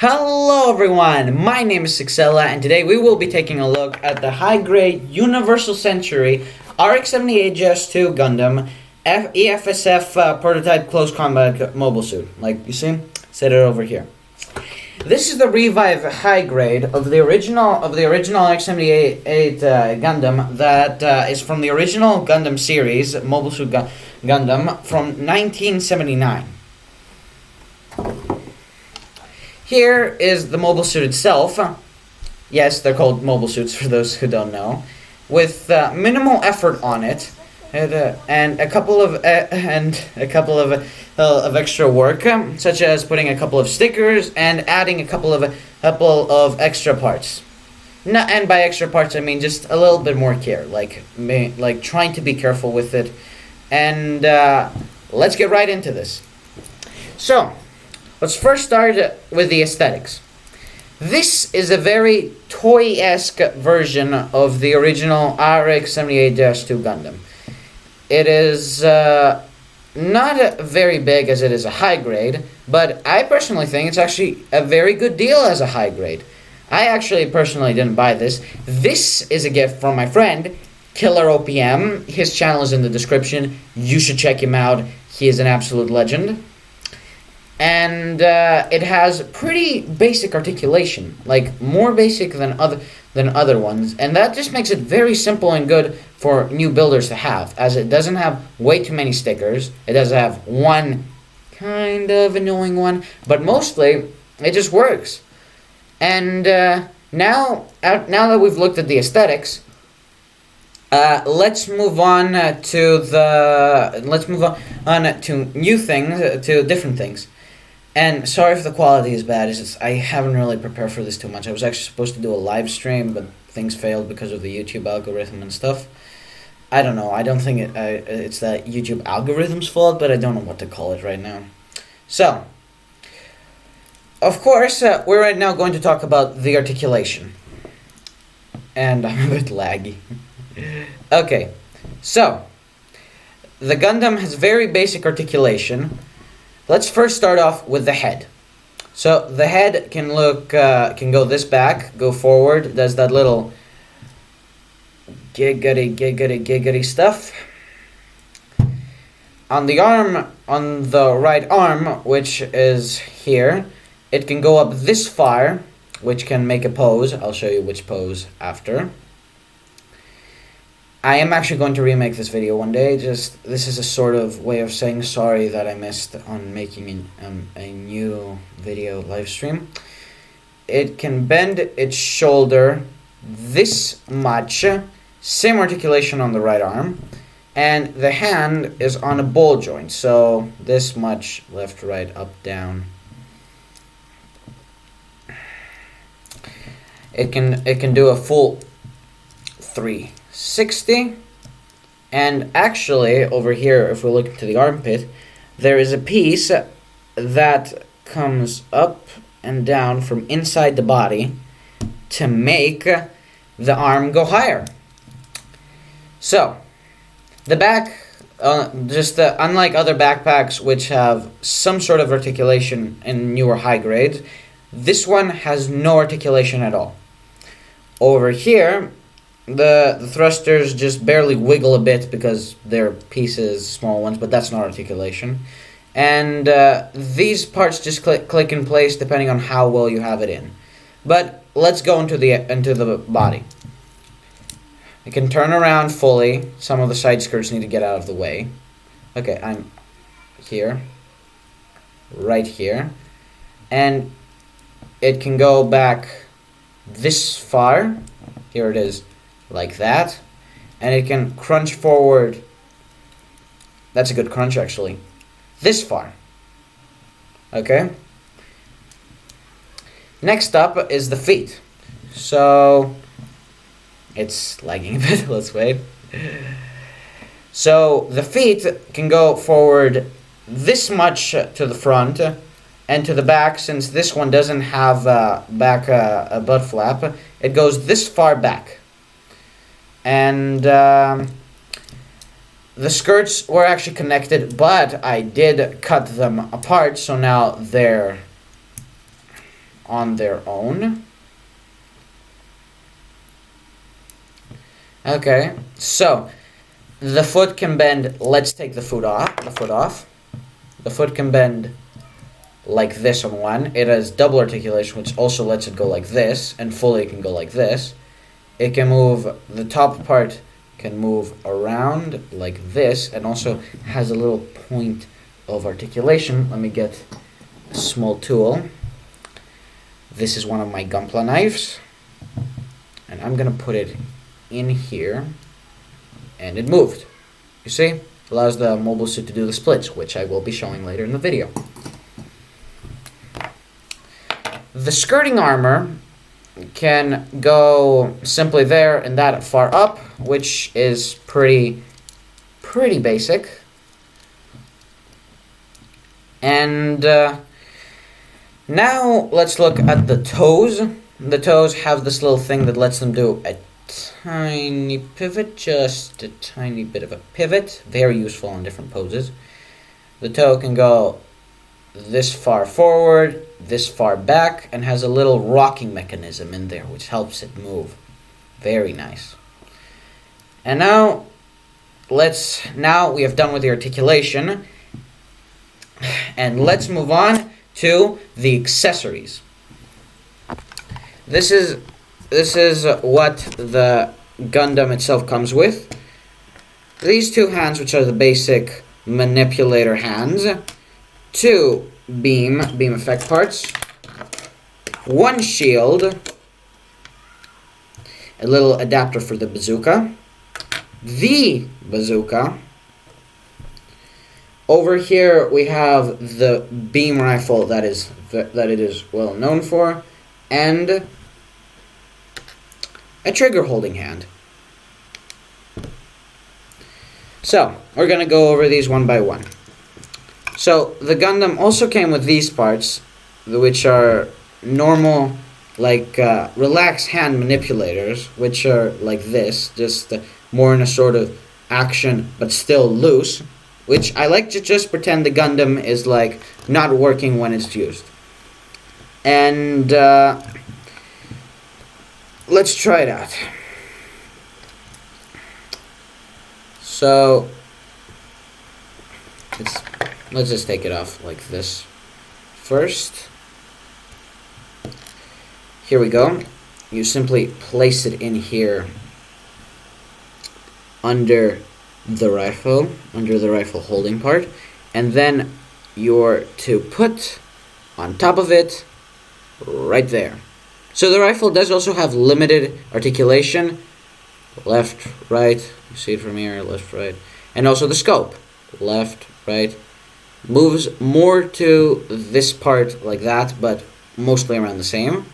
Hello everyone, my name is Sixella and today we will be taking a look at the high-grade Universal Century RX-78 JS2 Gundam EFSF prototype close combat mobile suit. Like you see, set it over here. This is the revive high grade of the original RX-78 Gundam that is from the original Gundam series, Mobile Suit Gundam from 1979. Here is the mobile suit itself. Yes, they're called mobile suits for those who don't know, with minimal effort on it, and a couple of extra work, such as putting a couple of stickers and adding a couple of extra parts. And by extra parts, I mean just a little bit more care, like trying to be careful with it. And let's get right into this. So, let's first start with the aesthetics. This is a very toy-esque version of the original RX-78-2 Gundam. It is not very big as it is a high grade, but I personally think it's actually a very good deal as a high grade. I actually personally didn't buy this. This is a gift from my friend, Killer OPM. His channel is in the description. You should check him out. He is an absolute legend. And it has pretty basic articulation, like more basic than other ones, and that just makes it very simple and good for new builders to have, as it doesn't have way too many stickers. It does have one kind of annoying one, but mostly it just works. And now that we've looked at the aesthetics, let's move on to new things, to different things. And sorry if the quality is bad. It's just, I haven't really prepared for this too much. I was actually supposed to do a live stream, but things failed because of the YouTube algorithm and stuff. I don't know. I don't think it's that YouTube algorithm's fault, but I don't know what to call it right now. So, of course, we're right now going to talk about the articulation. And I'm a bit laggy. Okay, so the Gundam has very basic articulation. Let's first start off with the head. So the head can go this back, go forward, does that little giggity stuff. On the arm, on the right arm, which is here, it can go up this far, which can make a pose. I'll show you which pose after. I am actually going to remake this video one day. This is a sort of way of saying sorry that I missed on making a new video live stream. It can bend its shoulder this much, same articulation on the right arm, and the hand is on a ball joint, so this much left, right, up, down. It can do a full 360, and actually over here, if we look into the armpit, there is a piece that comes up and down from inside the body to make the arm go higher. So the back, unlike other backpacks which have some sort of articulation in newer high grades, this one has no articulation at all. Over here, the thrusters just barely wiggle a bit because they're pieces, small ones, but that's not articulation. And these parts just click in place depending on how well you have it in. But let's go into the body. It can turn around fully. Some of the side skirts need to get out of the way. Okay, I'm here, right here, and it can go back this far. Here it is. Like that, and it can crunch forward. That's a good crunch, actually. This far. Okay. Next up is the feet. So it's lagging a bit. Let's wait. So the feet can go forward this much to the front and to the back. Since this one doesn't have a butt flap, it goes this far back. And the skirts were actually connected, but I did cut them apart, so now they're on their own. Okay, so the foot can bend. Let's take the foot off. The foot can bend like this on one. It has double articulation, which also lets it go like this, and fully it can go like this. It can move, the top part can move around like this, and also has a little point of articulation. Let me get a small tool. This is one of my Gunpla knives, and I'm gonna put it in here, and it moved. You see? Allows the mobile suit to do the splits, which I will be showing later in the video. The skirting armor can go simply there and that far up, which is pretty basic. And now let's look at the toes. The toes have this little thing that lets them do a tiny pivot, just a tiny bit of a pivot. Very useful in different poses. The toe can go this far forward, this far back, and has a little rocking mechanism in there which helps it move. Very nice. And now we have done with the articulation, and let's move on to the accessories. This is what the Gundam itself comes with. These two hands, which are the basic manipulator hands, two beam effect parts, one shield, a little adapter for the bazooka, over here we have the beam rifle that it is well known for, and a trigger holding hand. So we're gonna go over these one by one. So the Gundam also came with these parts, which are normal, like relaxed hand manipulators, which are like this, just more in a sort of action, but still loose, which I like to just pretend the Gundam is like not working when it's used. And let's try it out. So let's just take it off like this first. Here we go. You simply place it in here under the rifle holding part, and then you're to put on top of it right there. So the rifle does also have limited articulation, left, right, you see it from here, left, right, and also the scope, left, right, moves more to this part like that, but mostly around the same,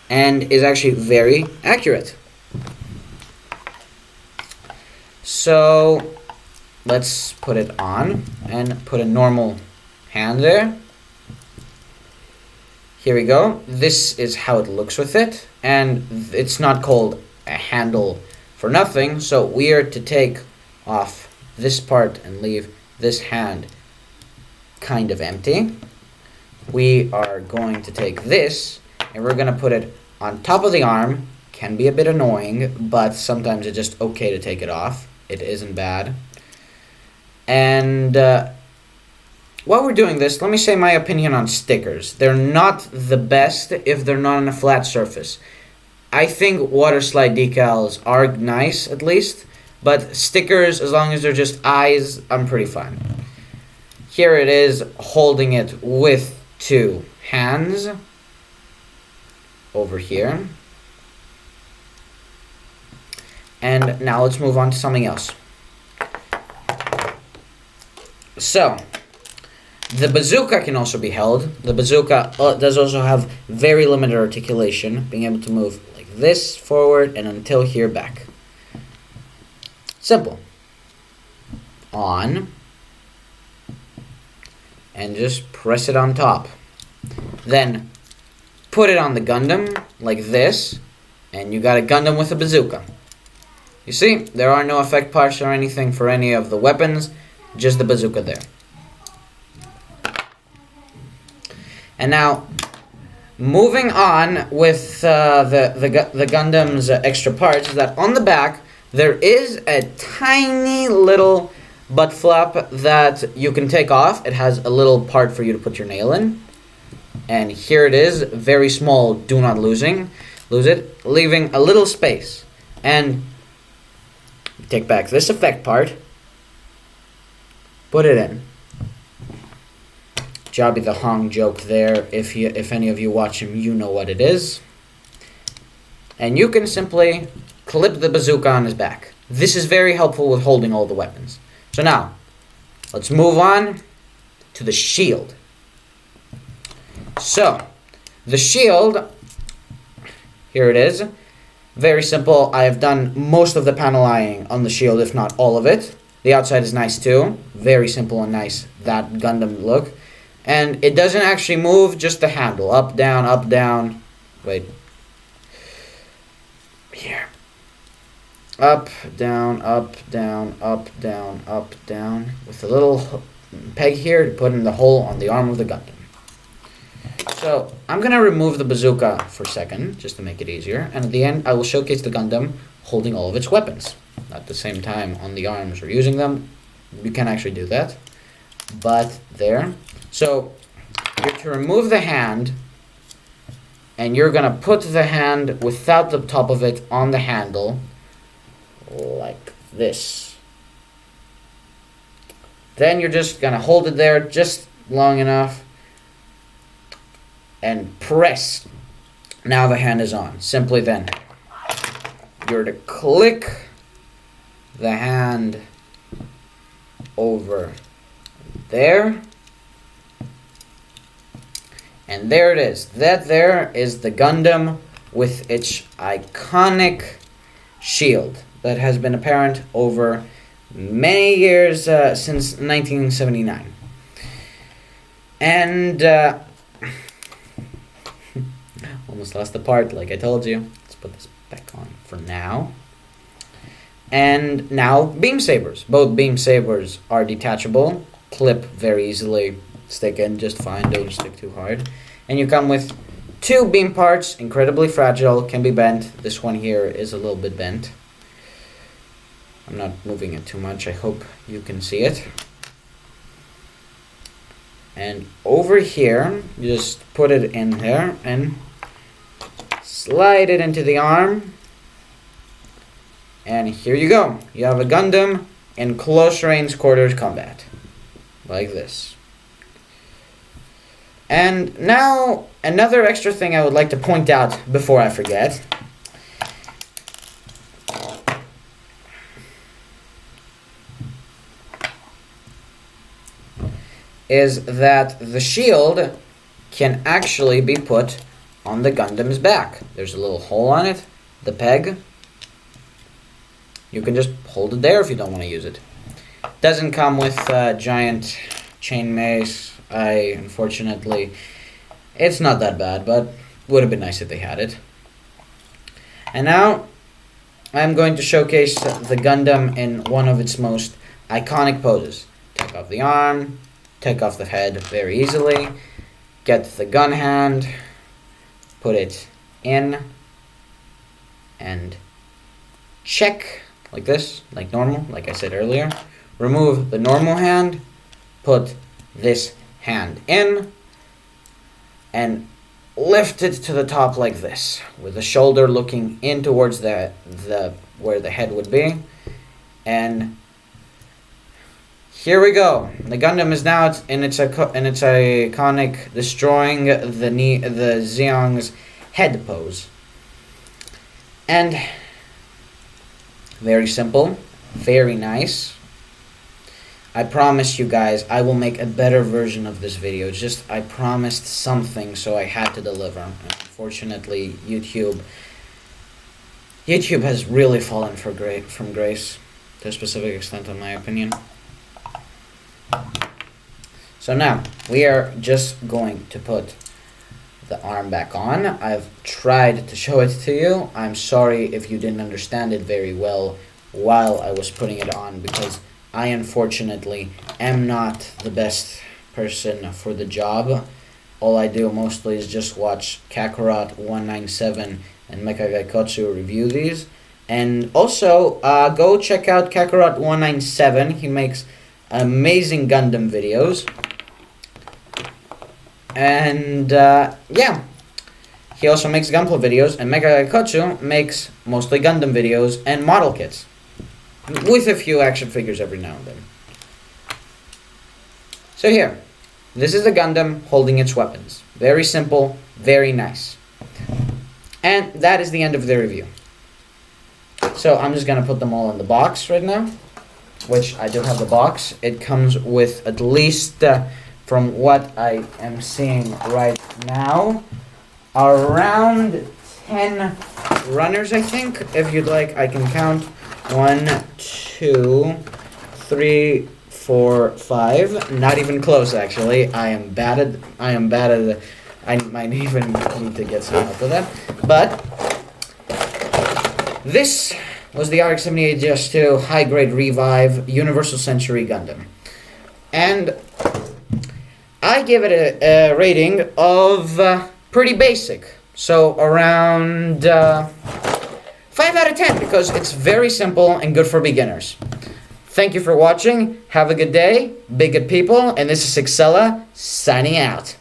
and is actually very accurate. So let's put it on and put a normal hand there. Here we go. This is how it looks with it, and it's not called a handle for nothing, so we are to take off this part and leave this hand kind of empty. We are going to take this and we're going to put it on top of the arm. Can be a bit annoying, but sometimes it's just okay to take it off. It isn't bad. And while we're doing this, let me say my opinion on stickers. They're not the best if they're not on a flat surface. I think water slide decals are nice, at least, but stickers, as long as they're just eyes, I'm pretty fine. Here it is, holding it with two hands over here. And now let's move on to something else. So, the bazooka can also be held. The bazooka does also have very limited articulation, being able to move like this forward and until here back. Simple. On. And just press it on top. Then put it on the Gundam like this, and you got a Gundam with a bazooka. You see, there are no effect parts or anything for any of the weapons, just the bazooka there. And now, moving on with the Gundam's extra parts, is that on the back there is a tiny little butt flap that you can take off. It has a little part for you to put your nail in. And here it is, very small, do not lose it, leaving a little space. And take back this effect part, put it in. Jobby the Hong joke there. If any of you watch him, you know what it is. And you can simply clip the bazooka on his back. This is very helpful with holding all the weapons. So now, let's move on to the shield. So, the shield, here it is. Very simple. I have done most of the paneling on the shield, if not all of it. The outside is nice too. Very simple and nice, that Gundam look. And it doesn't actually move, just the handle. Up, down, up, down. Wait. Here. Up, down, up, down, up, down, up, down. With a little peg here to put in the hole on the arm of the Gundam. So, I'm going to remove the bazooka for a second, just to make it easier. And at the end, I will showcase the Gundam holding all of its weapons. At the same time, on the arms or using them. You can actually do that. But, there. So, you're to remove the hand, and you're going to put the hand without the top of it on the handle, like this. Then you're just going to hold it there just long enough, and press. Now the hand is on. Simply then, you're to click the hand over there. And there it is. That there is the Gundam with its iconic shield that has been apparent over many years since 1979. And almost lost the part, like I told you. Let's put this back on for now. And now beam sabers. Both beam sabers are detachable. Clip very easily. Stick in just fine. Don't stick too hard. And you come with two beam parts. Incredibly fragile. Can be bent. This one here is a little bit bent. I'm not moving it too much. I hope you can see it. And over here, you just put it in there and slide it into the arm. And here you go. You have a Gundam in close range quarters combat. Like this. And now, another extra thing I would like to point out before I forget. Is that the shield can actually be put on the Gundam's back. There's a little hole on it, the peg. You can just hold it there if you don't want to use it. Doesn't come with a giant chain mace. Unfortunately, it's not that bad, but would have been nice if they had it. And now, I'm going to showcase the Gundam in one of its most iconic poses. Take off the arm, take off the head very easily, get the gun hand, put it in, and check, like this, like normal, like I said earlier. Remove the normal hand, put this hand in, and lift it to the top like this, with the shoulder looking in towards the where the head would be. And here we go. The Gundam is now in its iconic destroying the Zeong's head pose. And very simple, very nice. I promised you guys I will make a better version of this video. Just I promised something, so I had to deliver. Unfortunately, YouTube has really fallen from grace to a specific extent, in my opinion. So now we are just going to put the arm back on. I've tried to show it to you. I'm sorry if you didn't understand it very well while I was putting it on, because I unfortunately am not the best person for the job. all I do mostly is just watch Kakarot 197 and Mecha Gaikotsu review these. And also, go check out Kakarot 197. He makes amazing Gundam videos. And yeah, he also makes Gunpla videos, and Mecha Gaikotsu makes mostly Gundam videos and model kits, with a few action figures every now and then. So here, this is the Gundam holding its weapons. Very simple, very nice. And that is the end of the review. So I'm just gonna put them all in the box right now, which I do have the box. It comes with at least, from what I am seeing right now, around 10 runners, I think. If you'd like, I can count. 1, 2, 3, 4, 5. Not even close, actually. I might even need to get some help with that. But this was the RX-78 GS2 High Grade Revive Universal Century Gundam. And I give it a rating of pretty basic. So around 5 out of 10, because it's very simple and good for beginners. Thank you for watching. Have a good day. Big good people. And this is Sixella signing out.